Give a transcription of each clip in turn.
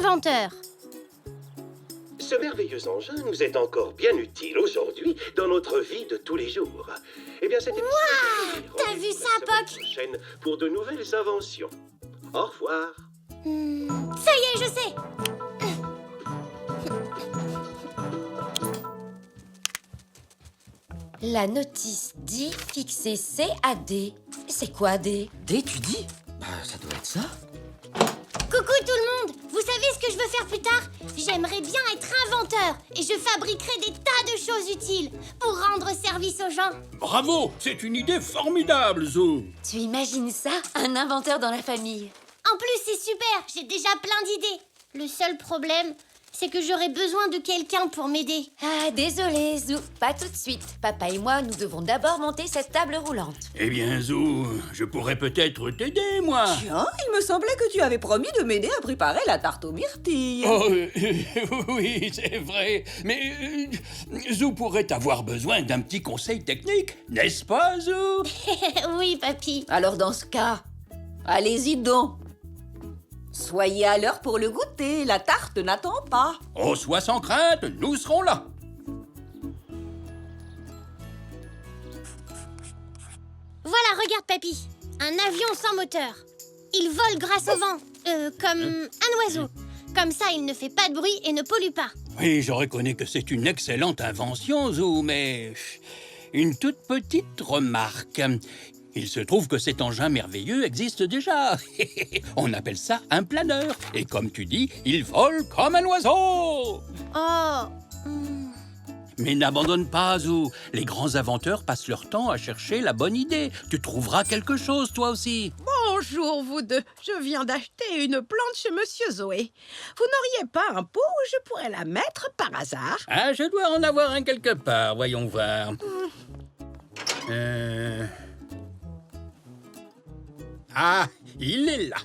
inventeur. Ce merveilleux engin nous est encore bien utile aujourd'hui dans notre vie de tous les jours. Eh bien, c'était... Waouh! T'as vu ça, Poc? Prochaine pour de nouvelles inventions. Au revoir. Ça y est, je sais. La notice dit fixer C à D. C'est quoi D? D, tu dis? Bah, ça doit être ça. Coucou tout le monde. Vous savez ce que je veux faire plus tard? J'aimerais bien être inventeur et je fabriquerai des tas de choses utiles pour rendre service aux gens. Bravo! C'est une idée formidable, Zou! Tu imagines ça? Un inventeur dans la famille. En plus, c'est super. J'ai déjà plein d'idées. Le seul problème, c'est que j'aurais besoin de quelqu'un pour m'aider. Ah, désolé, Zou. Pas tout de suite. Papa et moi, nous devons d'abord monter cette table roulante. Eh bien, Zou, je pourrais peut-être t'aider, moi. Tiens, il me semblait que tu avais promis de m'aider à préparer la tarte aux myrtilles. Oh, oui, c'est vrai. Mais Zou pourrait avoir besoin d'un petit conseil technique, n'est-ce pas, Zou? Oui, papy. Alors dans ce cas, allez-y donc. Soyez à l'heure pour le goûter, la tarte n'attend pas. Oh, sois sans crainte, nous serons là. Voilà, regarde, papy. Un avion sans moteur. Il vole grâce au vent, comme un oiseau. Comme ça, il ne fait pas de bruit et ne pollue pas. Oui, je reconnais que c'est une excellente invention, Zou, mais une toute petite remarque. Il se trouve que cet engin merveilleux existe déjà. On appelle ça un planeur. Et comme tu dis, il vole comme un oiseau. Oh. Mais n'abandonne pas, Zou. Les grands inventeurs passent leur temps à chercher la bonne idée. Tu trouveras quelque chose, toi aussi. Bonjour, vous deux. Je viens d'acheter une plante chez Monsieur Zoé. Vous n'auriez pas un pot où je pourrais la mettre par hasard? Ah, je dois en avoir un quelque part. Voyons voir. Ah, il est là.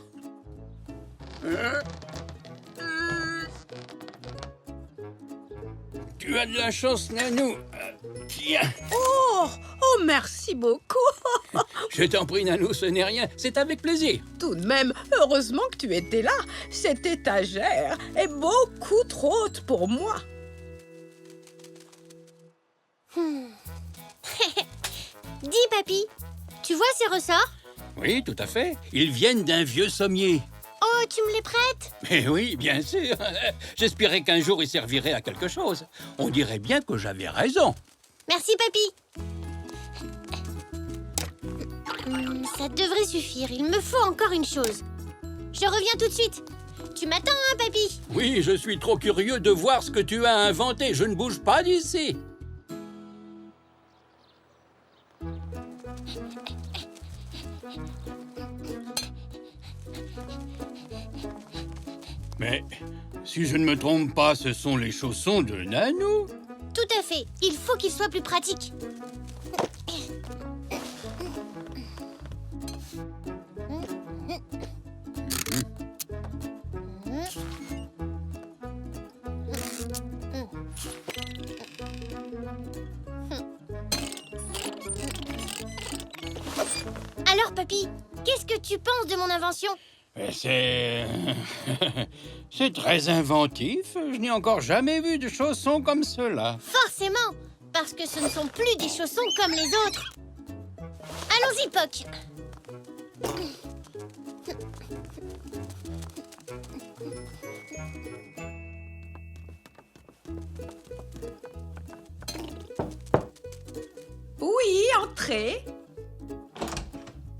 Tu as de la chance, Nanou. Tiens. Oh, merci beaucoup. Je t'en prie, Nanou, ce n'est rien. C'est avec plaisir. Tout de même, heureusement que tu étais là. Cette étagère est beaucoup trop haute pour moi. Dis, papy, tu vois ces ressorts? Oui, tout à fait. Ils viennent d'un vieux sommier. Oh, tu me les prêtes? Mais oui, bien sûr. J'espérais qu'un jour ils serviraient à quelque chose. On dirait bien que j'avais raison. Merci, papy. Ça devrait suffire. Il me faut encore une chose. Je reviens tout de suite. Tu m'attends, hein, papy? Oui, je suis trop curieux de voir ce que tu as inventé. Je ne bouge pas d'ici. Mais si je ne me trompe pas, ce sont les chaussons de Nanou. Tout à fait. Il faut qu'ils soient plus pratiques. Alors, papy, qu'est-ce que tu penses de mon invention? C'est... c'est très inventif. Je n'ai encore jamais vu de chaussons comme ceux-là. Forcément, parce que ce ne sont plus des chaussons comme les autres. Allons-y, Poc. Oui, entrez.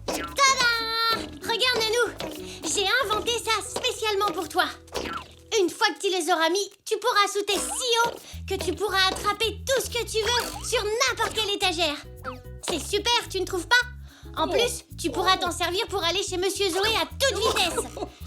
Tada! Regarde, Nanou, j'ai inventé ça spécialement pour toi. Une fois que tu les auras mis, tu pourras sauter si haut que tu pourras attraper tout ce que tu veux sur n'importe quelle étagère. C'est super, tu ne trouves pas? En plus, tu pourras t'en servir pour aller chez Monsieur Zoé à toute vitesse.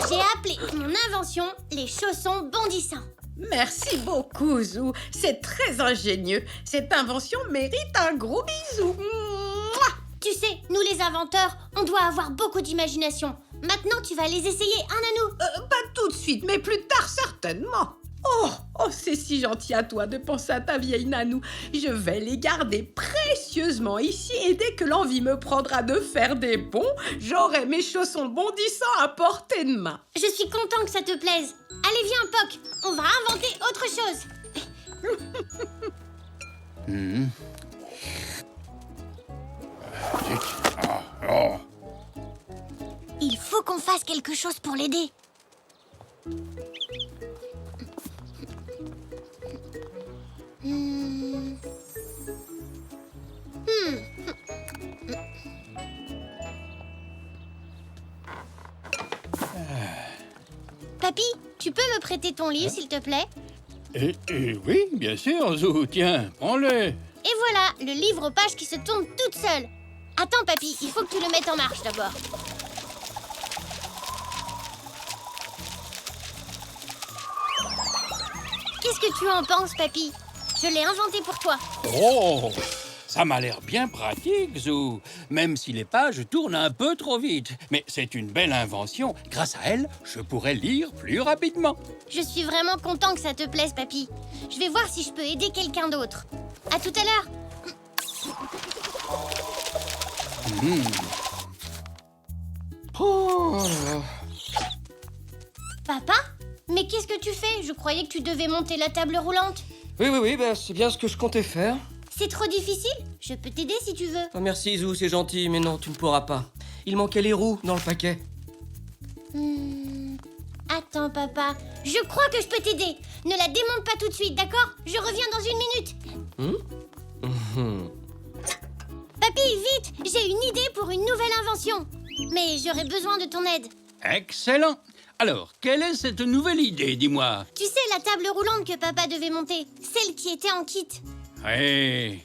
J'ai appelé mon invention les chaussons bondissants. Merci beaucoup, Zou. C'est très ingénieux. Cette invention mérite un gros bisou. Mouah. Tu sais, nous les inventeurs, on doit avoir beaucoup d'imagination. Maintenant, tu vas les essayer, hein, Nanou? Pas tout de suite, mais plus tard certainement. Oh, c'est si gentil à toi de penser à ta vieille Nanou. Je vais les garder précieusement ici et dès que l'envie me prendra de faire des bonds, j'aurai mes chaussons bondissants à portée de main. Je suis content que ça te plaise. Allez, viens, Poc. On va inventer autre chose. Il faut qu'on fasse quelque chose pour l'aider. Papy, tu peux me prêter ton livre, s'il te plaît? Oui, bien sûr, Zou. Tiens, prends-le. Et voilà, le livre aux pages qui se tourne toute seule. Attends, papy, il faut que tu le mettes en marche d'abord. Qu'est-ce que tu en penses, papy? Je l'ai inventé pour toi. Oh, ça m'a l'air bien pratique, Zou. Même si les pages tournent un peu trop vite. Mais c'est une belle invention. Grâce à elle, je pourrais lire plus rapidement. Je suis vraiment content que ça te plaise, papy. Je vais voir si je peux aider quelqu'un d'autre. À tout à l'heure. Oh. Papa? Mais qu'est-ce que tu fais? Je croyais que tu devais monter la table roulante. Oui, bah, c'est bien ce que je comptais faire. C'est trop difficile? Je peux t'aider si tu veux. Oh, merci Zou, c'est gentil, mais non, tu ne pourras pas. Il manquait les roues dans le paquet. Attends, papa. Je crois que je peux t'aider. Ne la démonte pas tout de suite, d'accord? Je reviens dans 1 minute. Papy, vite! J'ai une idée pour une nouvelle invention. Mais j'aurais besoin de ton aide. Excellent. Alors, quelle est cette nouvelle idée, dis-moi? Tu sais, la table roulante que papa devait monter, celle qui était en kit. Oui.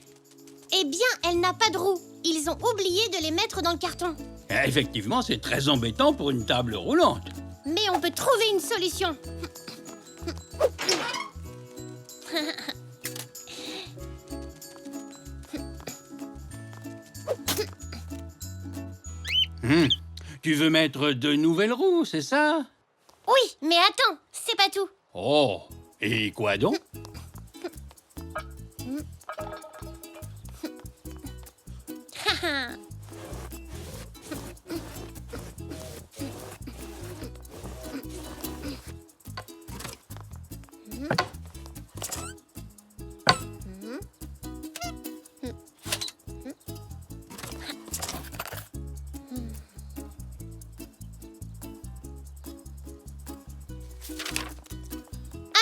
Eh bien, elle n'a pas de roues. Ils ont oublié de les mettre dans le carton. Effectivement, c'est très embêtant pour une table roulante. Mais on peut trouver une solution. Tu veux mettre de nouvelles roues, c'est ça? Oui, mais attends, c'est pas tout. Oh, et quoi donc?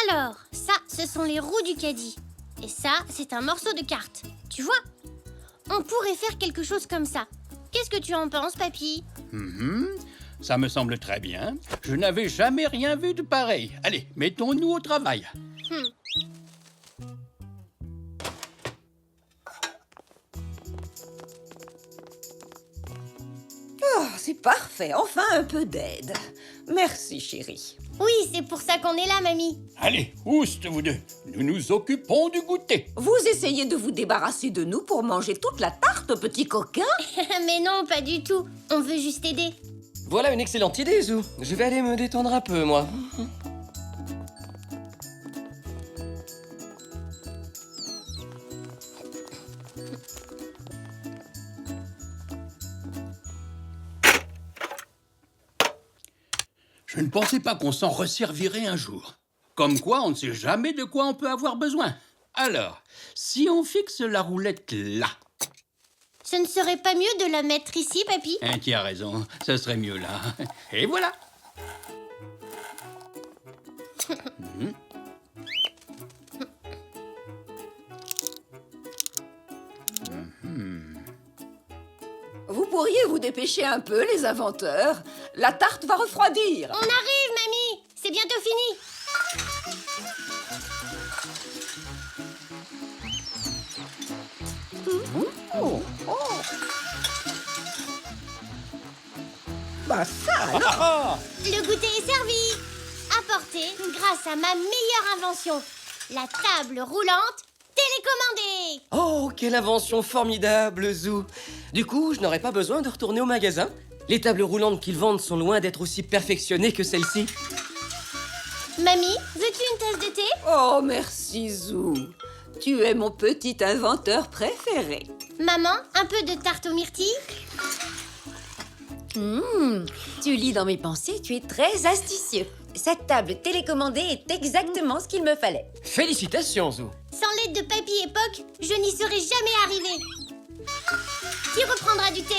Alors, ça, ce sont les roues du caddie. Et ça, c'est un morceau de carte. Tu vois? On pourrait faire quelque chose comme ça. Qu'est-ce que tu en penses, papy? Ça me semble très bien. Je n'avais jamais rien vu de pareil. Allez, mettons-nous au travail. Oh, c'est parfait, enfin un peu d'aide. Merci, chérie. Oui, c'est pour ça qu'on est là, mamie. Allez, ouste, vous deux. Nous nous occupons du goûter. Vous essayez de vous débarrasser de nous pour manger toute la tarte, petit coquin? Mais non, pas du tout. On veut juste aider. Voilà une excellente idée, Zou. Je vais aller me détendre un peu, moi. Je ne pensais pas qu'on s'en resservirait un jour. Comme quoi, on ne sait jamais de quoi on peut avoir besoin. Alors, si on fixe la roulette là... Ce ne serait pas mieux de la mettre ici, papy? Tu as raison, ce serait mieux là. Et voilà. Vous pourriez vous dépêcher un peu, les inventeurs. La tarte va refroidir. On arrive, mamie. C'est bientôt fini. Bah ça alors. Le goûter est servi. Apporté grâce à ma meilleure invention. La table roulante télécommandée. Oh, quelle invention formidable, Zou. Du coup, je n'aurai pas besoin de retourner au magasin. Les tables roulantes qu'ils vendent sont loin d'être aussi perfectionnées que celle-ci. Mamie, veux-tu une tasse de thé? Oh, merci, Zou. Tu es mon petit inventeur préféré. Maman, un peu de tarte aux myrtilles? Tu lis dans mes pensées, tu es très astucieux. Cette table télécommandée est exactement ce qu'il me fallait. Félicitations, Zou. Sans l'aide de Papy et Poc, je n'y serais jamais arrivée. Qui reprendra du thé?